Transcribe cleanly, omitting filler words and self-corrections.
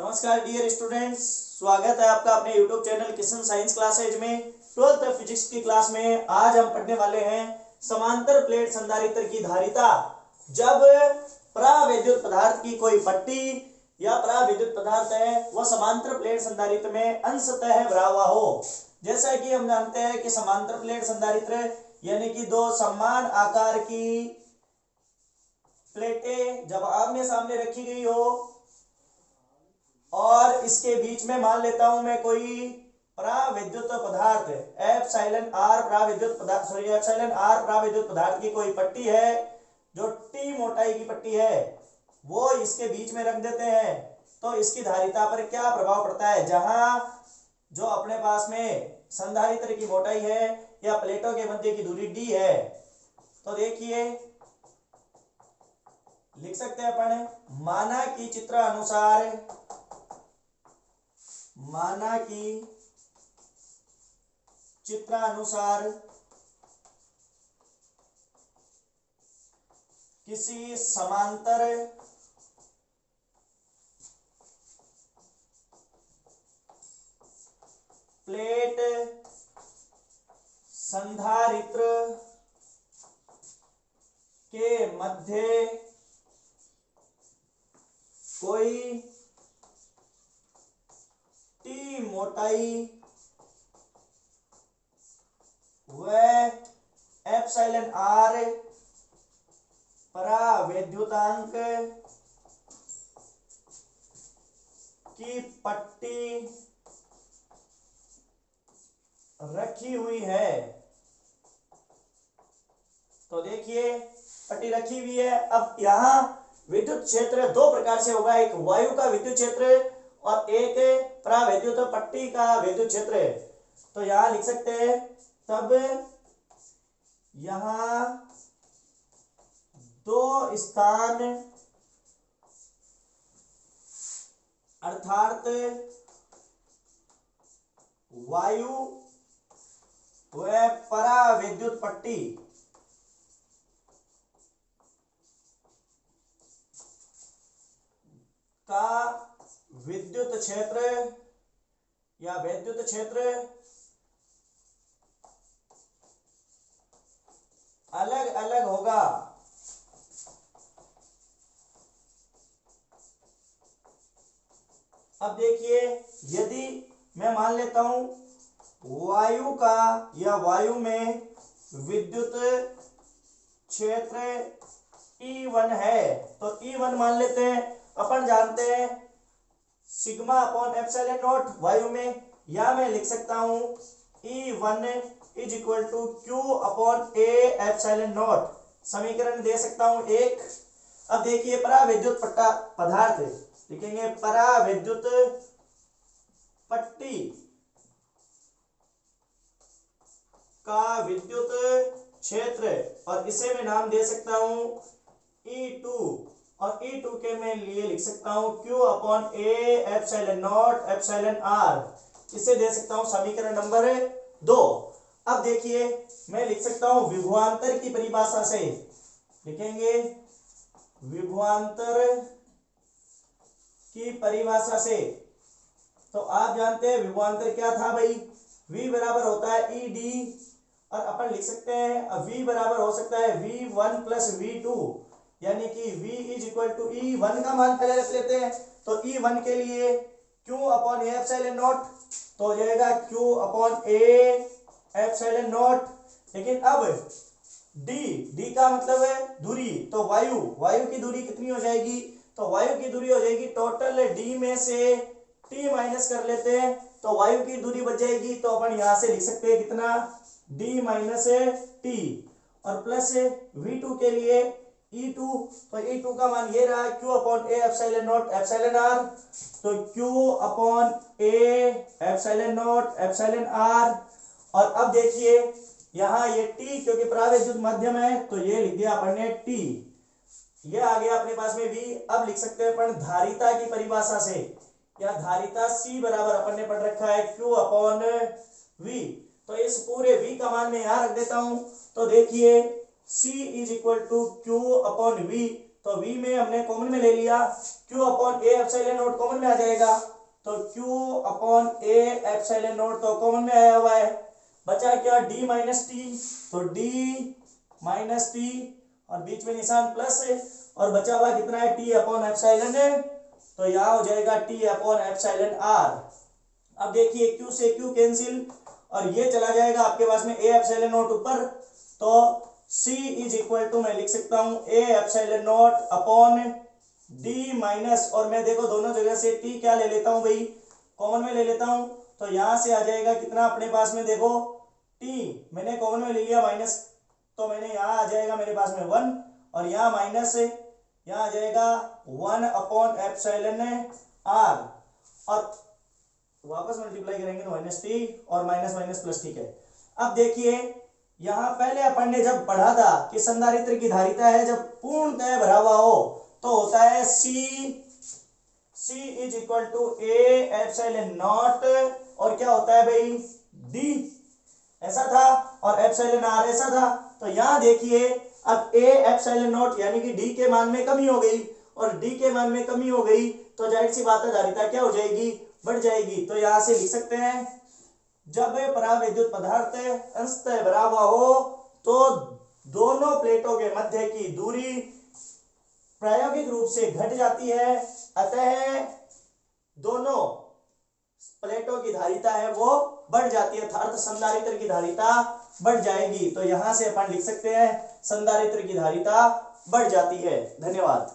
नमस्कार dear students, स्वागत है आपका अपने YouTube channel Kishan science classes में। 12th फिजिक्स की क्लास में आज हम पढ़ने वाले हैं समांतर प्लेट संधारित्र की धारिता जब परावैद्युत पदार्थ की कोई पट्टी या परावैद्युत पदार्थ है वह समांतर प्लेट संधारित्र में अंशतः भरा हुआ हो। जैसा कि हम जानते हैं कि समांतर प्लेट संधारित्र यानी कि दो समान आकार की प्लेटें जब आमने सामने रखी गई हो और इसके बीच में मान लेता हूं मैं कोई परावैद्युत पदार्थ एप्सिलॉन आर परावैद्युत पदार्थ की कोई पट्टी है जो टी मोटाई की पट्टी है, वो इसके बीच में रख देते हैं तो इसकी धारिता पर क्या प्रभाव पड़ता है। जहां जो अपने पास में संधारित्र की मोटाई है या प्लेटों के मध्य की दूरी डी है, तो देखिए लिख सकते हैं अपन माना कि चित्रानुसार किसी समांतर प्लेट संधारित्र के मध्य कोई टी मोटाई व एप्सिलॉन आर परावैद्युतांक की पट्टी रखी हुई है। तो देखिए पट्टी रखी हुई है। अब यहां विद्युत क्षेत्र दो प्रकार से होगा, एक वायु का विद्युत क्षेत्र और एक परावैद्युत पट्टी का विद्युत क्षेत्र। तो यहां लिख सकते हैं तब यहां दो स्थान अर्थात वायु व परावैद्युत पट्टी का विद्युत क्षेत्र या वैद्युत क्षेत्र अलग अलग होगा। अब देखिए यदि मैं मान लेता हूं वायु का या वायु में विद्युत क्षेत्र E1 है, तो E1 मान लेते हैं। अपन जानते हैं सिग्मा अपॉन एप्सिलॉन नॉट वायु में, या मैं लिख सकता हूं E1 is equal to Q upon A epsilon naught. समीकरण दे सकता हूं एक। अब देखिए परावैद्युत पदार्थ लिखेंगे परावैद्युत पट्टी का विद्युत क्षेत्र, और इसे मैं नाम दे सकता हूं E2, और E2 के मैं लिए लिख सकता हूं Q upon A epsilon not epsilon R। इसे दे सकता हूं समीकरण नंबर 2। अब देखिए मैं लिख सकता हूं विभवांतर की परिभाषा से, लिखेंगे विभवांतर की परिभाषा से। तो आप जानते हैं विभवांतर क्या था भाई, V बराबर होता है ED, और अपन लिख सकते हैं V बराबर हो सकता है V1 प्लस V2, यानी कि V is equal to E1 का मान पहले रख लेते हैं। तो E1 के लिए Q upon A epsilon not, तो हो जाएगा Q upon A epsilon not. लेकिन अब D का मतलब है दूरी, तो वायु की दूरी कितनी हो जाएगी, तो वायु की दूरी हो जाएगी टोटल D में से T माइनस कर लेते हैं तो वायु की दूरी बच जाएगी। तो अपन यहां से लिख सकते हैं कितना D माइनस T, और प्लस V2 के लिए E2, तो E2 का मान ये रहा Q upon A epsilon not epsilon R। तो Q upon A epsilon not epsilon R। और अब देखिए यहाँ ये T क्योंकि परावैद्युत माध्यम है तो ये लिख दिया अपन ने T, ये आ गया अपने पास में V। अब लिख सकते हैं अपन धारिता की परिभाषा से, या धारिता C बराबर अपन ने पढ़ रखा है Q अपॉन V। तो इस पूरे V का मान मैं यहां रख देता हूं। तो देखिए C is equal to Q upon V, तो v में हमने कॉमन में ले लिया, q upon A epsilon not common में आ जाएगा, तो q upon A epsilon not तो कॉमन में आया हुआ है, बचा क्या d माइनस टी, तो d माइनस टी और बीच में निशान प्लस है और बचा हुआ कितना है t अपॉन एप्सिलॉन है, तो यहाँ हो जाएगा t अपॉन एप्सिलॉन r। अब देखिए q से q कैंसिल और ये चला जाएगा आपके पास में a एप्सिलॉन नॉट ऊपर, तो c इज इक्वल टू मैं लिख सकता हूं a epsilon not upon d minus, और मैं देखो दोनों जगह से t क्या ले लेता हूं भाई, कॉमन में ले लेता हूं, तो यहां से आ जाएगा कितना अपने पास में, देखो t मैंने कॉमन में ले लिया माइनस, तो मैंने यहाँ आ जाएगा मेरे पास में 1 और यहाँ माइनस है, यहाँ आ जाएगा 1 अपॉन एप्सिलॉन r और वापस मल्टीप्लाई करेंगे तो माइनस टी और माइनस माइनस प्लस, ठीक है। अब देखिए यहाँ पहले अपन ने जब पढ़ा था कि संधारित्र की धारिता है जब पूर्णतः भरा हुआ हो तो होता है C is equal to A epsilon naught और क्या होता है भाई D, ऐसा था, और एप्सिलॉन r ऐसा था। तो यहाँ देखिए अब ए एप्सिलॉन नॉट यानी कि D के मान में कमी हो गई और D के मान में कमी हो गई तो जाहिर सी बात है धारिता क्या हो जाएगी, बढ़ जाएगी। तो यहां से लिख सकते हैं जब परावैद्युत पदार्थ अंशतः भरा हुआ हो तो दोनों प्लेटों के मध्य की दूरी प्रायोगिक रूप से घट जाती है, अतः दोनों प्लेटों की धारिता है वो बढ़ जाती है, अर्थात संधारित्र की धारिता बढ़ जाएगी। तो यहां से अपन लिख सकते हैं संधारित्र की धारिता बढ़ जाती है। धन्यवाद।